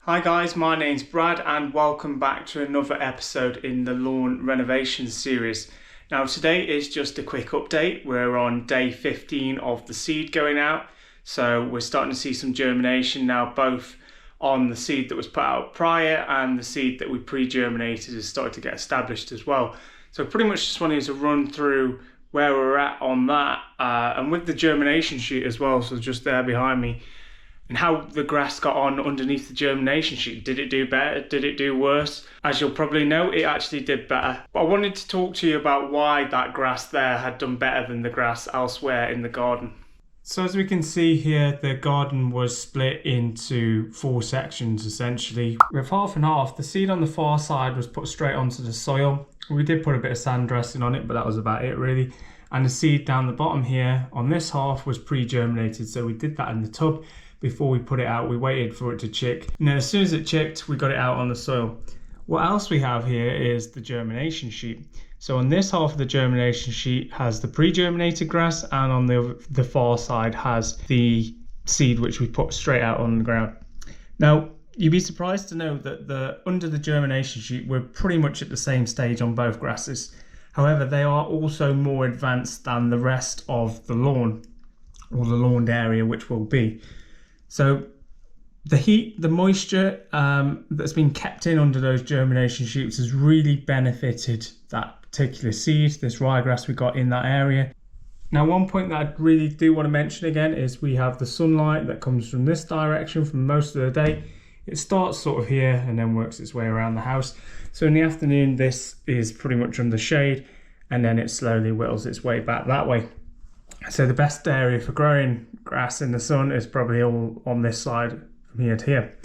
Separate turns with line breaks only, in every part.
Hi guys, my name's Brad and welcome back to another episode in the lawn renovation series. Now today is just a quick update. We're on day 15 of the seed going out. So we're starting to see some germination now, both on the seed that was put out prior and the seed that we pre-germinated has started to get established as well. So pretty much just wanted to run through where we're at on that and with the germination sheet as well, so just there behind me, and how the grass got on underneath the germination sheet. Did it do better? Did it do worse? As you'll probably know, it actually did better. But I wanted to talk to you about why that grass there had done better than the grass elsewhere in the garden. So as we can see here, the garden was split into 4 sections essentially. With half and half, the seed on the far side was put straight onto the soil. We did put a bit of sand dressing on it, but that was about it really. And the seed down the bottom here on this half was pre-germinated, so we did that in the tub. Before we put it out, we waited for it to chick. And then as soon as it chicked, we got it out on the soil. What else we have here is the germination sheet. So on this half of the germination sheet has the pre-germinated grass, and on the far side has the seed which we put straight out on the ground. Now, you'd be surprised to know that under the germination sheet, we're pretty much at the same stage on both grasses. However, they are also more advanced than the rest of the lawn, or the lawned area, which will be. So the heat, the moisture that's been kept in under those germination sheets has really benefited that particular seed, this ryegrass we got in that area. Now, one point that I really do want to mention again is we have the sunlight that comes from this direction from most of the day. It starts sort of here and then works its way around the house. So in the afternoon, this is pretty much under shade, and then it slowly whittles its way back that way. So the best area for growing grass in the sun is probably all on this side from here to here.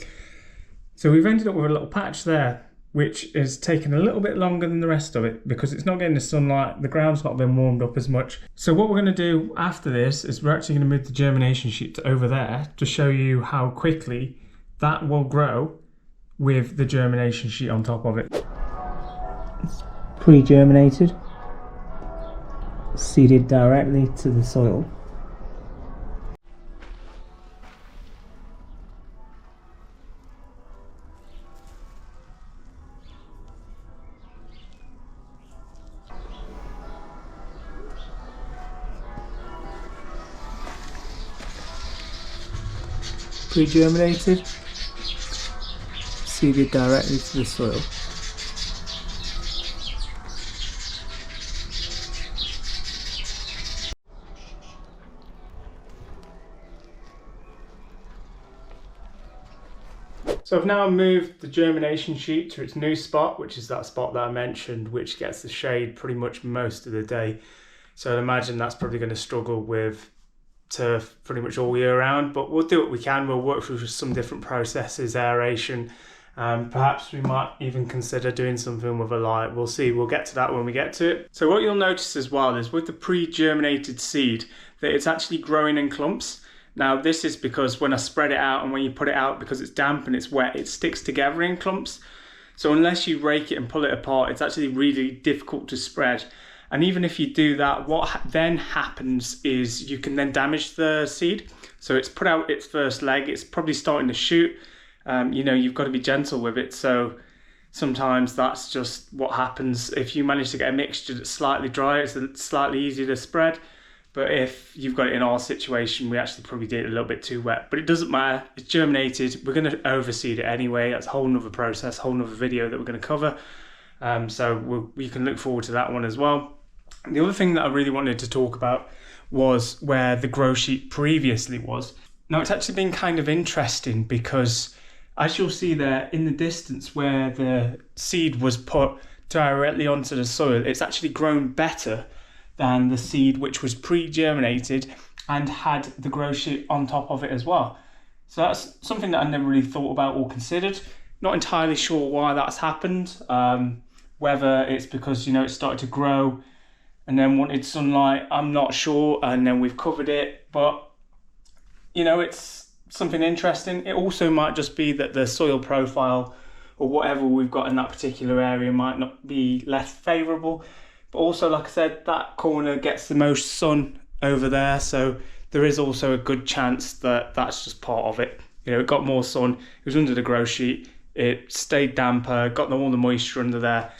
So we've ended up with a little patch there, which is taking a little bit longer than the rest of it because it's not getting the sunlight, the ground's not been warmed up as much. So what we're going to do after this is we're actually going to move the germination sheet to over there to show you how quickly that will grow with the germination sheet on top of it. It's pre-germinated, seeded directly to the soil. Pre-germinated, seeded directly to the soil. So I've now moved the germination sheet to its new spot, which is that spot that I mentioned, which gets the shade pretty much most of the day. So I'd imagine that's probably going to struggle with turf pretty much all year round, but we'll do what we can. We'll work through some different processes, aeration. Perhaps we might even consider doing something with a light. We'll see. We'll get to that when we get to it. So what you'll notice as well is with the pre-germinated seed that it's actually growing in clumps. Now this is because when I spread it out and when you put it out, because it's damp and it's wet, it sticks together in clumps. So unless you rake it and pull it apart, it's actually really difficult to spread. And even if you do that, what then happens is you can then damage the seed. So it's put out its first leg, it's probably starting to shoot. You've got to be gentle with it. So sometimes that's just what happens. If you manage to get a mixture that's slightly dry, it's slightly easier to spread. But if you've got it in our situation, we actually probably did it a little bit too wet. But it doesn't matter, it's germinated. We're going to overseed it anyway. That's a whole nother process, whole nother video that we're going to cover. So we can look forward to that one as well. The other thing that I really wanted to talk about was where the grow sheet previously was. Now it's actually been kind of interesting because as you'll see there in the distance where the seed was put directly onto the soil, it's actually grown better than the seed which was pre-germinated and had the grow sheet on top of it as well. So that's something that I never really thought about or considered. Not entirely sure why that's happened, whether it's because it started to grow and then wanted sunlight, I'm not sure, and then we've covered it, but it's something interesting. It also might just be that the soil profile or whatever we've got in that particular area might not be less favourable. But also, like I said, that corner gets the most sun over there, so there is also a good chance that that's just part of it. it got more sun, it was under the grow sheet, it stayed damper, got all the moisture under there,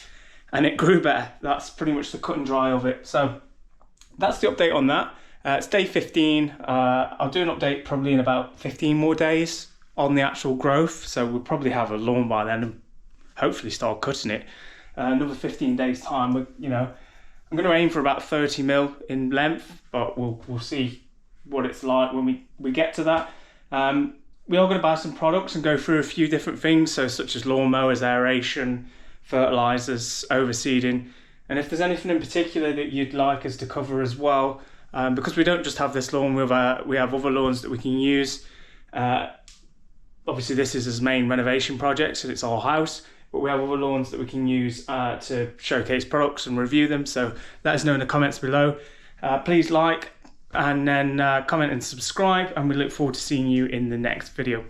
and it grew better. That's pretty much the cut and dry of it. So that's the update on that. It's day 15. I'll do an update probably in about 15 more days on the actual growth. So we'll probably have a lawn by then and hopefully start cutting it. Another 15 days time, I'm going to aim for about 30 mil in length, but we'll see what it's like when we get to that. We are going to buy some products and go through a few different things, so such as lawnmowers, aeration, fertilizers, overseeding, and if there's anything in particular that you'd like us to cover as well, because we don't just have this lawn, we have other lawns that we can use. Obviously this is his main renovation project, so it's our house, but we have other lawns that we can use to showcase products and review them. So let us know in the comments below. Please like and then comment and subscribe, and we look forward to seeing you in the next video.